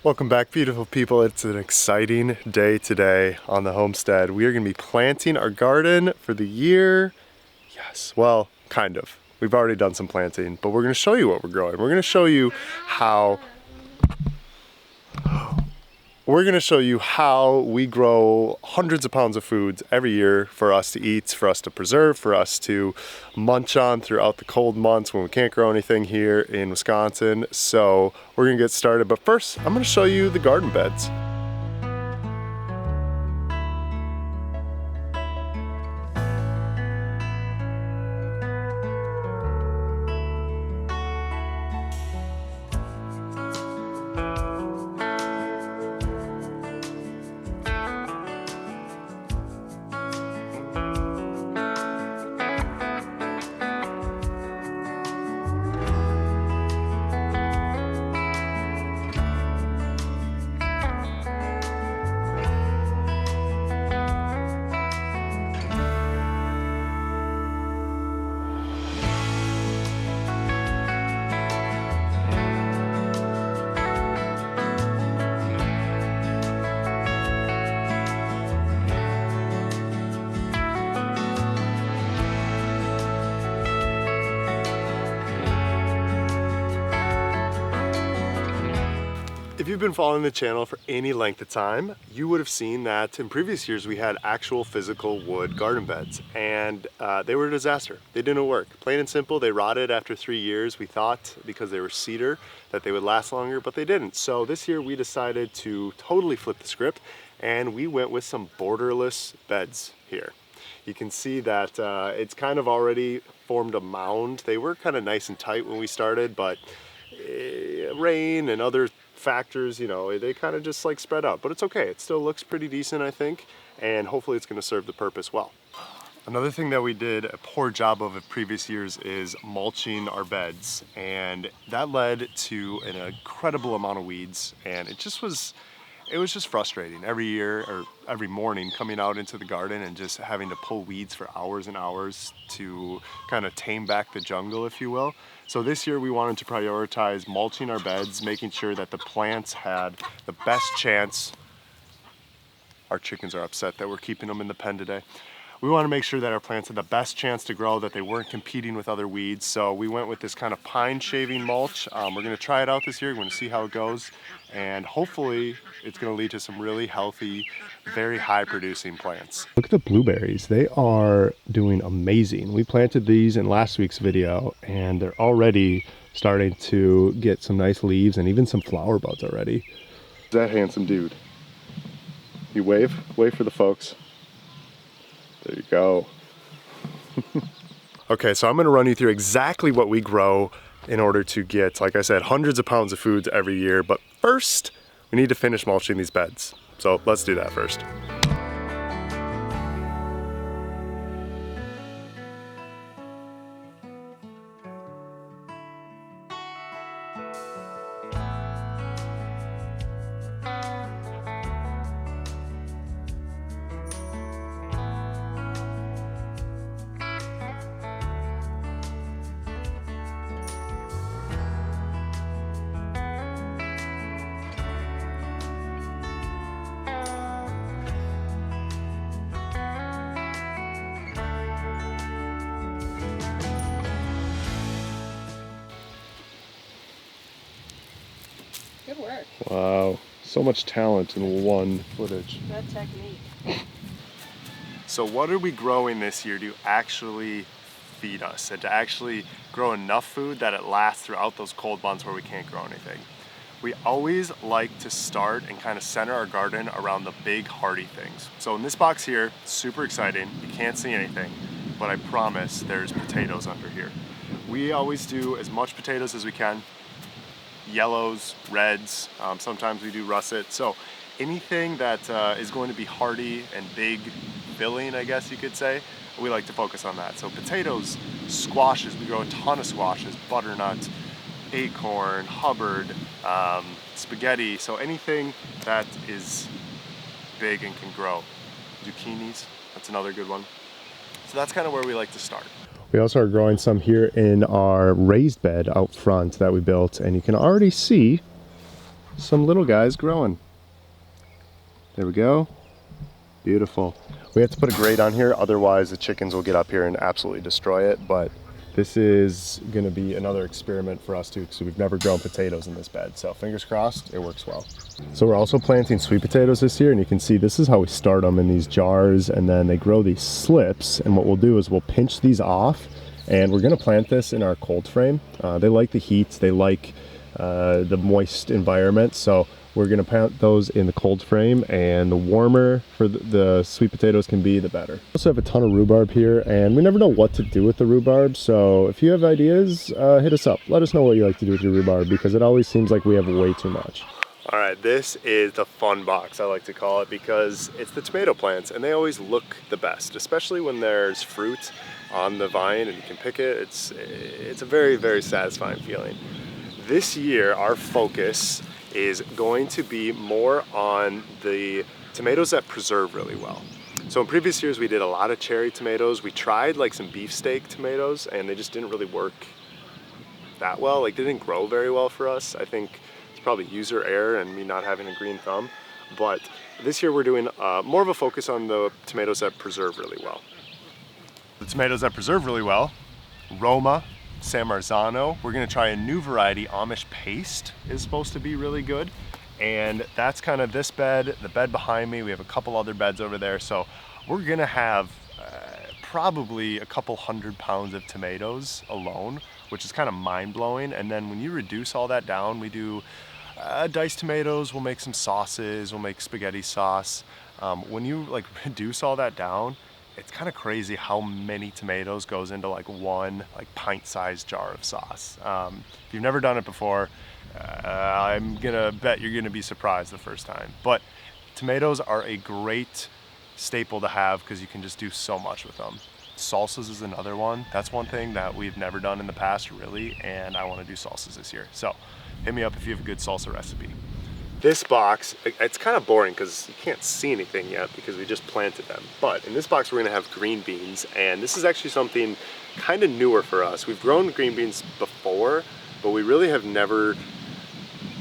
Welcome back, beautiful people. It's an exciting day today on the homestead. We are going to be planting our garden for the year. Yes, well, kind of. We've already done some planting, but we're going to show you what we're growing. We're going to show you how we grow hundreds of pounds of foods every year for us to eat, for us to preserve, for us to munch on throughout the cold months when we can't grow anything here in Wisconsin. So we're gonna get started, but first I'm gonna show you the garden beds. If you've been following the channel for any length of time, you would have seen that in previous years we had actual physical wood garden beds, and they were a disaster. They didn't work. Plain and simple, they rotted after 3 years. We thought because they were cedar that they would last longer, but they didn't. So this year we decided to totally flip the script, and we went with some borderless beds here. You can see that it's kind of already formed a mound. They were kind of nice and tight when we started, but rain and other factors, you know, they kind of just like spread out, but it's okay. It still looks pretty decent, I think, and hopefully it's going to serve the purpose well. Another thing that we did a poor job of in previous years is mulching our beds, and that led to an incredible amount of weeds, and it was just frustrating every year or every morning coming out into the garden and just having to pull weeds for hours and hours to kind of tame back the jungle, if you will. So this year we wanted to prioritize mulching our beds, making sure that the plants had the best chance. Our chickens are upset that we're keeping them in the pen today. We want to make sure that our plants had the best chance to grow, that they weren't competing with other weeds. So we went with this kind of pine shaving mulch. We're going to try it out this year. We're going to see how it goes. And hopefully it's going to lead to some really healthy, very high producing plants. Look at the blueberries. They are doing amazing. We planted these in last week's video, and they're already starting to get some nice leaves and even some flower buds already. That handsome dude. You wave for the folks. There you go. Okay, so I'm gonna run you through exactly what we grow in order to get, like I said, hundreds of pounds of foods every year. But first, we need to finish mulching these beds. So let's do that first. Good work. Wow, so much talent in one footage. Good technique. So what are we growing this year to actually feed us and to actually grow enough food that it lasts throughout those cold months where we can't grow anything? We always like to start and kind of center our garden around the big hardy things. So in this box here, super exciting. You can't see anything, but I promise there's potatoes under here. We always do as much potatoes as we can. Yellows, reds, sometimes we do russet. So anything that is going to be hardy and big filling, I guess you could say, we like to focus on that. So potatoes, squashes, we grow a ton of squashes, butternut, acorn, Hubbard, spaghetti. So anything that is big and can grow. Zucchinis, that's another good one. So that's kind of where we like to start. We also are growing some here in our raised bed out front that we built, and you can already see some little guys growing. There we go. Beautiful. We have to put a grate on here, otherwise the chickens will get up here and absolutely destroy it, but this is going to be another experiment for us too, because we've never grown potatoes in this bed, so fingers crossed it works well. So we're also planting sweet potatoes this year, and you can see this is how we start them in these jars, and then they grow these slips, and what we'll do is we'll pinch these off, and we're going to plant this in our cold frame. They like the heat, they like the moist environment, so we're going to plant those in the cold frame, and the warmer for the sweet potatoes can be, the better. We also have a ton of rhubarb here, and we never know what to do with the rhubarb, so if you have ideas, hit us up. Let us know what you like to do with your rhubarb, because it always seems like we have way too much. All right, this is the fun box, I like to call it, because it's the tomato plants, and they always look the best, especially when there's fruit on the vine and you can pick it. It's a very, very satisfying feeling. This year, our focus is going to be more on the tomatoes that preserve really well. So in previous years we did a lot of cherry tomatoes. We tried like some beefsteak tomatoes and they just didn't really work that well. Like they didn't grow very well for us. I think it's probably user error and me not having a green thumb. But this year we're doing more of a focus on the tomatoes that preserve really well. The tomatoes that preserve really well, Roma, San Marzano. We're gonna try a new variety, Amish Paste is supposed to be really good. And that's kind of this bed, the bed behind me. We have a couple other beds over there. So we're gonna have probably a couple 100 pounds of tomatoes alone, which is kind of mind blowing. And then when you reduce all that down, we do diced tomatoes, we'll make some sauces, we'll make spaghetti sauce. When you like reduce all that down, it's kind of crazy how many tomatoes goes into like one like pint-sized jar of sauce. If you've never done it before, I'm gonna bet you're gonna be surprised the first time. But tomatoes are a great staple to have because you can just do so much with them. Salsas is another one. That's one thing that we've never done in the past really, and I want to do salsas this year. So hit me up if you have a good salsa recipe. This box, it's kind of boring because you can't see anything yet because we just planted them. But in this box, we're gonna have green beans, and this is actually something kind of newer for us. We've grown green beans before, but we really have never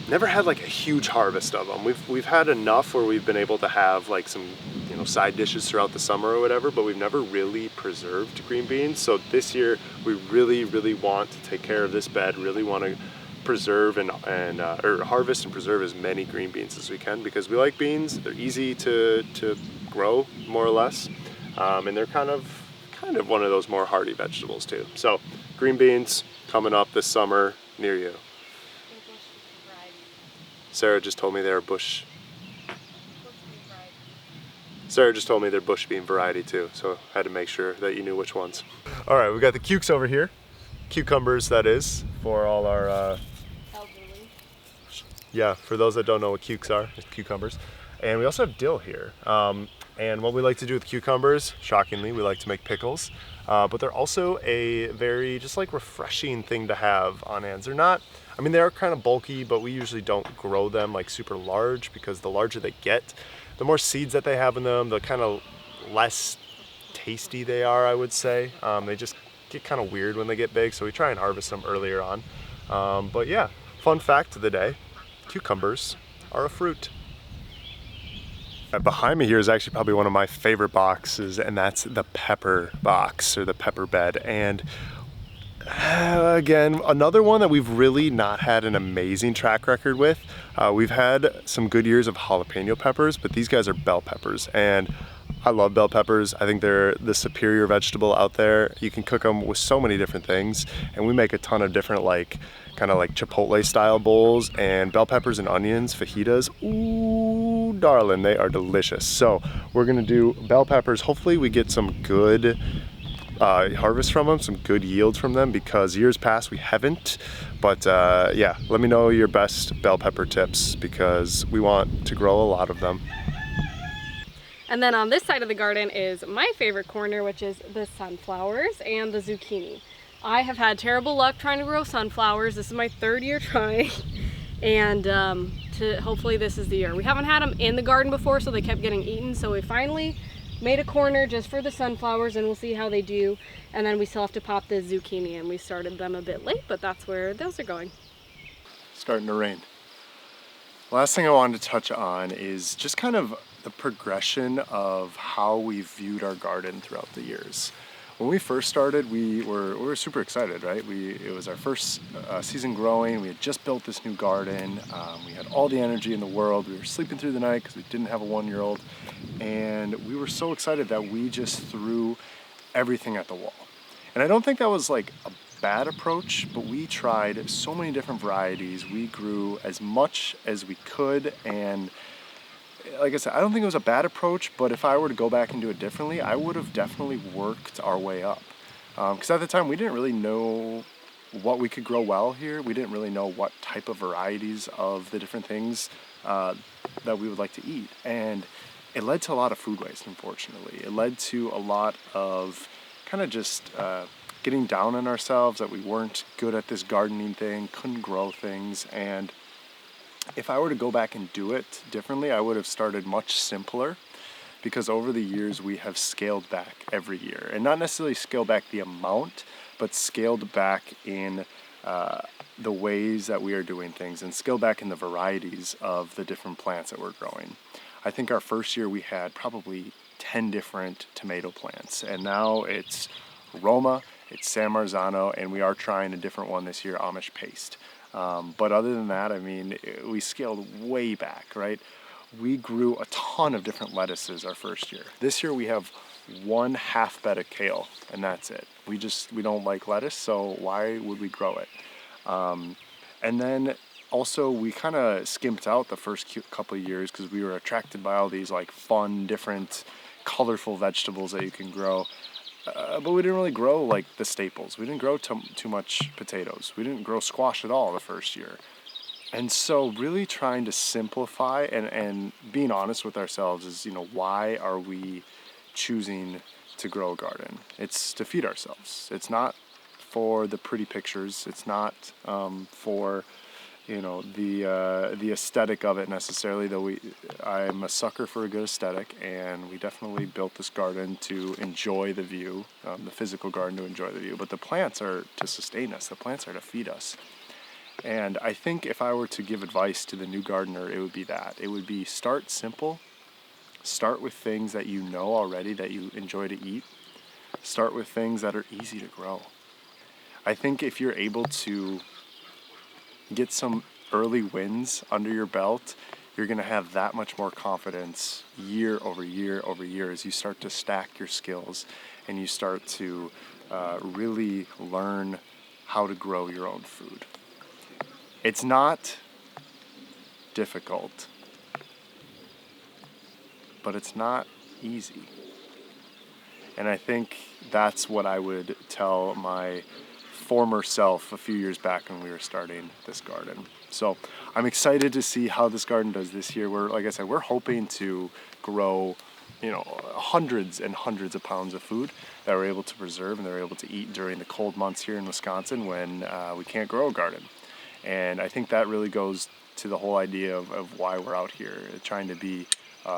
had like a huge harvest of them. We've had enough where we've been able to have like some, you know, side dishes throughout the summer or whatever, but we've never really preserved green beans. So this year, we really, really want to take care of this bed, really want to preserve or harvest and preserve as many green beans as we can because we like beans. They're easy to grow more or less, and they're kind of one of those more hardy vegetables too. So green beans coming up this summer near you. Sarah just told me they're bush. Sarah just told me they're bush bean variety too, so I had to make sure that you knew which ones. All right, we got the cukes over here. Cucumbers, that is, for all our yeah, for those that don't know what cukes are, it's cucumbers. And we also have dill here. And what we like to do with cucumbers, shockingly, we like to make pickles. But they're also a very just like refreshing thing to have on hands. They're not, I mean, they are kind of bulky, but we usually don't grow them like super large because the larger they get, the more seeds that they have in them, the kind of less tasty they are, I would say. They just get kind of weird when they get big, so we try and harvest them earlier on. But yeah, fun fact of the day. Cucumbers are a fruit. Behind me here is actually probably one of my favorite boxes, and that's the pepper box or the pepper bed. And again, another one that we've really not had an amazing track record with. We've had some good years of jalapeno peppers, but these guys are bell peppers, and I love bell peppers. I think they're the superior vegetable out there. You can cook them with so many different things, and we make a ton of different kind of like Chipotle style bowls, and bell peppers and onions, fajitas. Ooh, darling, they are delicious. So we're gonna do bell peppers. Hopefully we get some good harvest from them, some good yields from them, because years past we haven't. But yeah, let me know your best bell pepper tips because we want to grow a lot of them. And then on this side of the garden is my favorite corner, which is the sunflowers and the zucchini. I have had terrible luck trying to grow sunflowers. This is my third year trying, and hopefully this is the year. We haven't had them in the garden before, so they kept getting eaten, so we finally made a corner just for the sunflowers, and we'll see how they do. And then we still have to pop the zucchini, and we started them a bit late, but that's where those are going. Starting to rain. Last thing I wanted to touch on is just kind of the progression of how we viewed our garden throughout the years. When we first started, we were super excited, right? It was our first season growing. We had just built this new garden. We had all the energy in the world. We were sleeping through the night because we didn't have a 1-year-old, and we were so excited that we just threw everything at the wall. And I don't think that was like a bad approach, but we tried so many different varieties. We grew as much as we could, and like I said, I don't think it was a bad approach, but if I were to go back and do it differently, I would have definitely worked our way up. Because at the time, we didn't really know what we could grow well here. We didn't really know what type of varieties of the different things that we would like to eat. And it led to a lot of food waste, unfortunately. It led to a lot of kind of just getting down on ourselves, that we weren't good at this gardening thing, couldn't grow things. And if I were to go back and do it differently, I would have started much simpler, because over the years we have scaled back every year, and not necessarily scaled back the amount, but scaled back in the ways that we are doing things, and scaled back in the varieties of the different plants that we're growing. I think our first year we had probably 10 different tomato plants, and now it's Roma, it's San Marzano, and we are trying a different one this year, Amish paste. But other than that, I mean, we scaled way back, right? We grew a ton of different lettuces our first year. This year we have 1 half bed of kale, and that's it. We don't like lettuce, so why would we grow it? And then also we kind of skimped out the first couple of years because we were attracted by all these like fun, different, colorful vegetables that you can grow. But we didn't really grow like the staples. We didn't grow too much potatoes. We didn't grow squash at all the first year. And so really trying to simplify and being honest with ourselves is, why are we choosing to grow a garden? It's to feed ourselves. It's not for the pretty pictures. It's not for the aesthetic of it necessarily, though I'm a sucker for a good aesthetic, and we definitely built this garden to enjoy the view, the physical garden to enjoy the view, but the plants are to sustain us. The plants are to feed us. And I think if I were to give advice to the new gardener, it would be that. It would be start simple, start with things that you know already that you enjoy to eat, start with things that are easy to grow. I think if you're able to get some early wins under your belt, you're going to have that much more confidence year over year over year as you start to stack your skills and you start to really learn how to grow your own food. It's not difficult, but it's not easy. And I think that's what I would tell my former self a few years back when we were starting this garden. So I'm excited to see how this garden does this year. Like I said, we're hoping to grow, hundreds and hundreds of pounds of food that we're able to preserve and they're able to eat during the cold months here in Wisconsin when we can't grow a garden. And I think that really goes to the whole idea of why we're out here, trying to be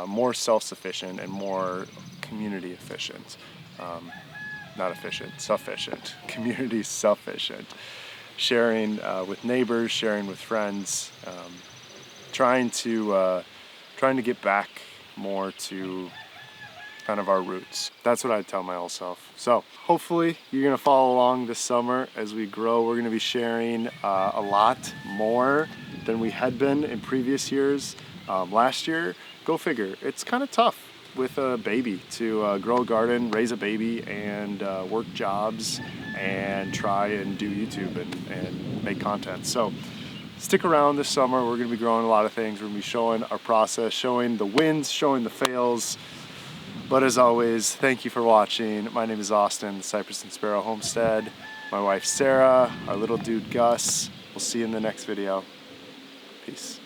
more self-sufficient and more community efficient. Not efficient, sufficient, community sufficient. Sharing with neighbors, sharing with friends, trying to get back more to kind of our roots. That's what I'd tell my old self. So hopefully you're gonna follow along this summer as we grow. We're gonna be sharing a lot more than we had been in previous years. Last year, go figure, it's kind of tough with a baby to grow a garden, raise a baby, and work jobs and try and do YouTube and make content. So stick around this summer. We're going to be growing a lot of things. We're going to be showing our process, showing the wins, showing the fails. But as always, thank you for watching. My name is Austin, Cypress and Sparrow Homestead. My wife Sarah, our little dude Gus. We'll see you in the next video. Peace.